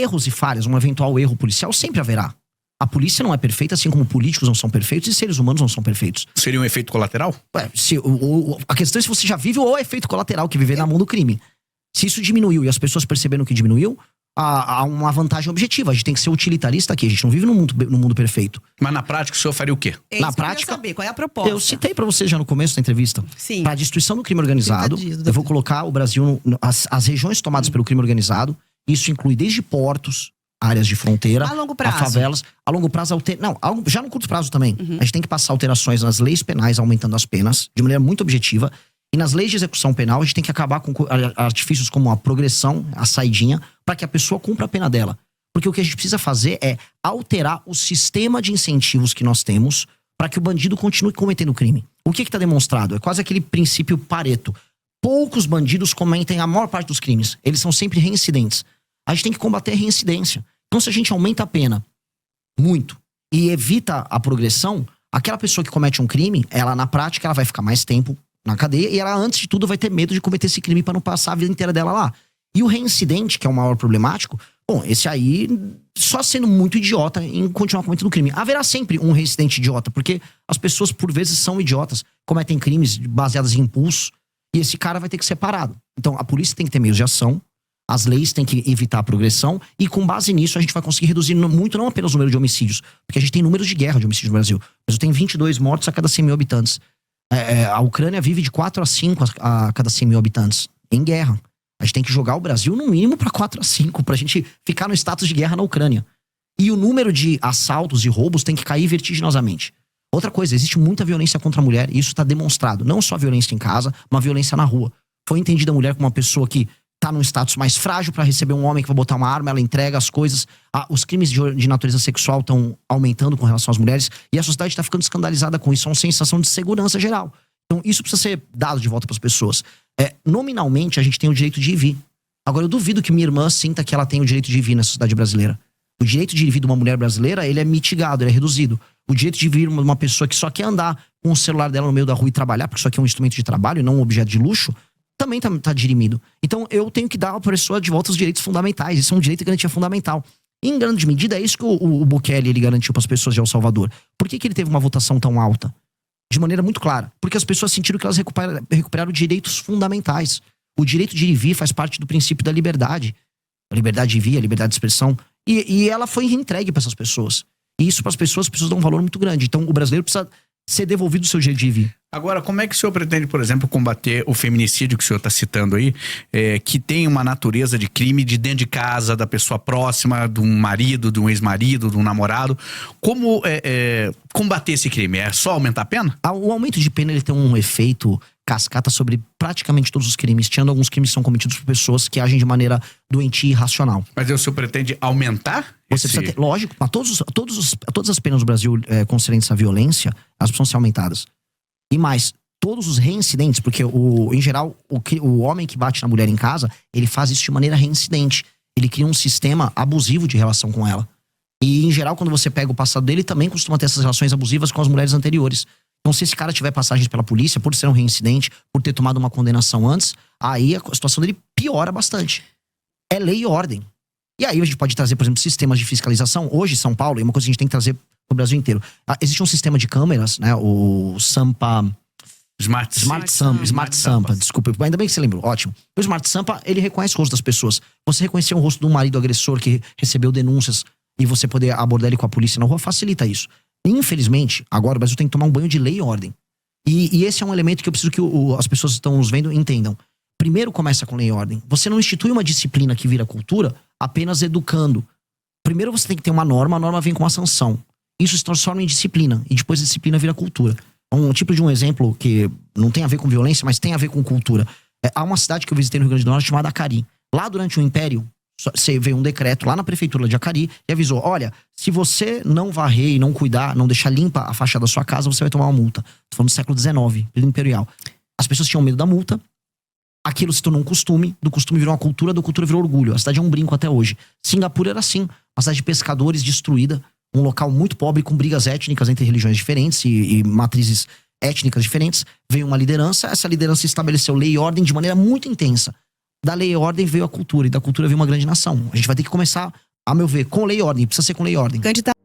erros e falhas, um eventual erro policial sempre haverá. A polícia não é perfeita, assim como políticos não são perfeitos e seres humanos não são perfeitos. Seria um efeito colateral? A questão é se você já vive o efeito colateral, que viver na mão do crime. Se isso diminuiu e as pessoas perceberam que diminuiu, há uma vantagem objetiva. A gente tem que ser utilitarista aqui. A gente não vive no mundo perfeito. Mas na prática o senhor faria o quê? Na prática, saber, qual é a proposta? eu citei pra você já no começo da entrevista. Sim. Pra destruição do crime organizado, eu vou colocar o Brasil, as regiões tomadas pelo crime organizado. Isso inclui desde portos, áreas de fronteira, a longo prazo. a favelas. A longo prazo, já no curto prazo também. A gente tem que passar alterações nas leis penais, aumentando as penas, de maneira muito objetiva. E nas leis de execução penal, a gente tem que acabar com artifícios como a progressão, a saidinha, para que a pessoa cumpra a pena dela. Porque o que a gente precisa fazer é alterar o sistema de incentivos que nós temos para que o bandido continue cometendo crime. O que está demonstrado? É quase aquele princípio Pareto. Poucos bandidos cometem a maior parte dos crimes. Eles são sempre reincidentes. A gente tem que combater a reincidência. Então, se a gente aumenta a pena muito e evita a progressão, aquela pessoa que comete um crime, ela na prática ela vai ficar mais tempo na cadeia e ela, antes de tudo, vai ter medo de cometer esse crime para não passar a vida inteira dela lá. E o reincidente, que é o maior problemático, bom, esse aí só sendo muito idiota em continuar cometendo crime. Haverá sempre um reincidente idiota, porque as pessoas, por vezes, são idiotas, cometem crimes baseados em impulso, e esse cara vai ter que ser parado. Então, a polícia tem que ter meios de ação, as leis têm que evitar a progressão, e com base nisso a gente vai conseguir reduzir muito, não apenas o número de homicídios, porque a gente tem números de guerra de homicídios no Brasil. Mas tem 22 mortos a cada 100 mil habitantes. A Ucrânia vive de 4 a 5 a cada 100 mil habitantes em guerra. A gente tem que jogar o Brasil no mínimo para 4 a 5, pra gente ficar no status de guerra na Ucrânia. E o número de assaltos e roubos tem que cair vertiginosamente. Outra coisa, existe muita violência contra a mulher, e isso está demonstrado. Não só violência em casa, uma violência na rua. Foi entendida a mulher como uma pessoa que tá num status mais frágil para receber um homem que vai botar uma arma, ela entrega as coisas. Os crimes de natureza sexual estão aumentando com relação às mulheres, e a sociedade está ficando escandalizada com isso. É uma sensação de segurança geral. Então isso precisa ser dado de volta para as pessoas. Nominalmente, a gente tem o direito de ir e vir. Agora, eu duvido que minha irmã sinta que ela tem o direito de ir e vir na sociedade brasileira. O direito de ir e vir de uma mulher brasileira, ele é mitigado, ele é reduzido. O direito de vir uma pessoa que só quer andar com o celular dela no meio da rua e trabalhar, porque isso aqui é um instrumento de trabalho e não um objeto de luxo, também tá dirimido. Então, eu tenho que dar à pessoa de volta os direitos fundamentais. Isso é um direito de garantia fundamental. E, em grande medida, é isso que o Bukele ele garantiu para as pessoas de El Salvador. Por que ele teve uma votação tão alta? De maneira muito clara. Porque as pessoas sentiram que elas recuperaram direitos fundamentais. O direito de ir e vir faz parte do princípio da liberdade. A liberdade de vir, a liberdade de expressão. E ela foi entregue para essas pessoas. E isso, para as pessoas dão um valor muito grande. Então, o brasileiro precisa ser devolvido o seu direito de ir e vir. Agora, como é que o senhor pretende, por exemplo, combater o feminicídio que o senhor está citando aí, que tem uma natureza de crime de dentro de casa, da pessoa próxima, de um marido, de um ex-marido, de um namorado? Como combater esse crime? É só aumentar a pena? O aumento de pena ele tem um efeito cascata sobre praticamente todos os crimes, tirando alguns crimes que são cometidos por pessoas que agem de maneira doentia e irracional. Mas o senhor pretende aumentar? Você precisa ter, lógico, para todas as penas do Brasil concernentes à violência, elas precisam ser aumentadas. E mais, todos os reincidentes, porque em geral, o homem que bate na mulher em casa, ele faz isso de maneira reincidente. Ele cria um sistema abusivo de relação com ela. E, em geral, quando você pega o passado dele, também costuma ter essas relações abusivas com as mulheres anteriores. Então, se esse cara tiver passagens pela polícia, por ser um reincidente, por ter tomado uma condenação antes, aí a situação dele piora bastante. É lei e ordem. E aí a gente pode trazer, por exemplo, sistemas de fiscalização. Hoje, São Paulo, é uma coisa que a gente tem que trazer pro Brasil inteiro. Existe um sistema de câmeras, né? O Sampa... Smart Sampa, desculpa. Ainda bem que você lembrou, ótimo. O Smart Sampa, ele reconhece o rosto das pessoas. Você reconhecer o rosto de um marido agressor que recebeu denúncias e você poder abordar ele com a polícia na rua, facilita isso. Infelizmente, agora o Brasil tem que tomar um banho de lei e ordem. E esse é um elemento que eu preciso que as pessoas que estão nos vendo entendam. Primeiro começa com lei e ordem. Você não institui uma disciplina que vira cultura apenas educando. Primeiro você tem que ter uma norma, a norma vem com uma sanção. Isso se transforma em disciplina, e depois a disciplina vira cultura. Um tipo de um exemplo que não tem a ver com violência, mas tem a ver com cultura. Há uma cidade que eu visitei no Rio Grande do Norte chamada Acari. Lá durante o Império, veio um decreto lá na prefeitura de Acari e avisou, olha, se você não varrer e não cuidar, não deixar limpa a fachada da sua casa, você vai tomar uma multa. Tô falando do século XIX, período imperial. As pessoas tinham medo da multa, aquilo se tornou um costume, do costume virou uma cultura, da cultura virou orgulho. A cidade é um brinco até hoje. Singapura era assim, uma cidade de pescadores destruída, um local muito pobre com brigas étnicas entre religiões diferentes e matrizes étnicas diferentes. Veio uma liderança, essa liderança estabeleceu lei e ordem de maneira muito intensa. Da lei e ordem veio a cultura, e da cultura veio uma grande nação. A gente vai ter que começar A meu ver, com lei e ordem. Precisa ser com lei e ordem. Candidato.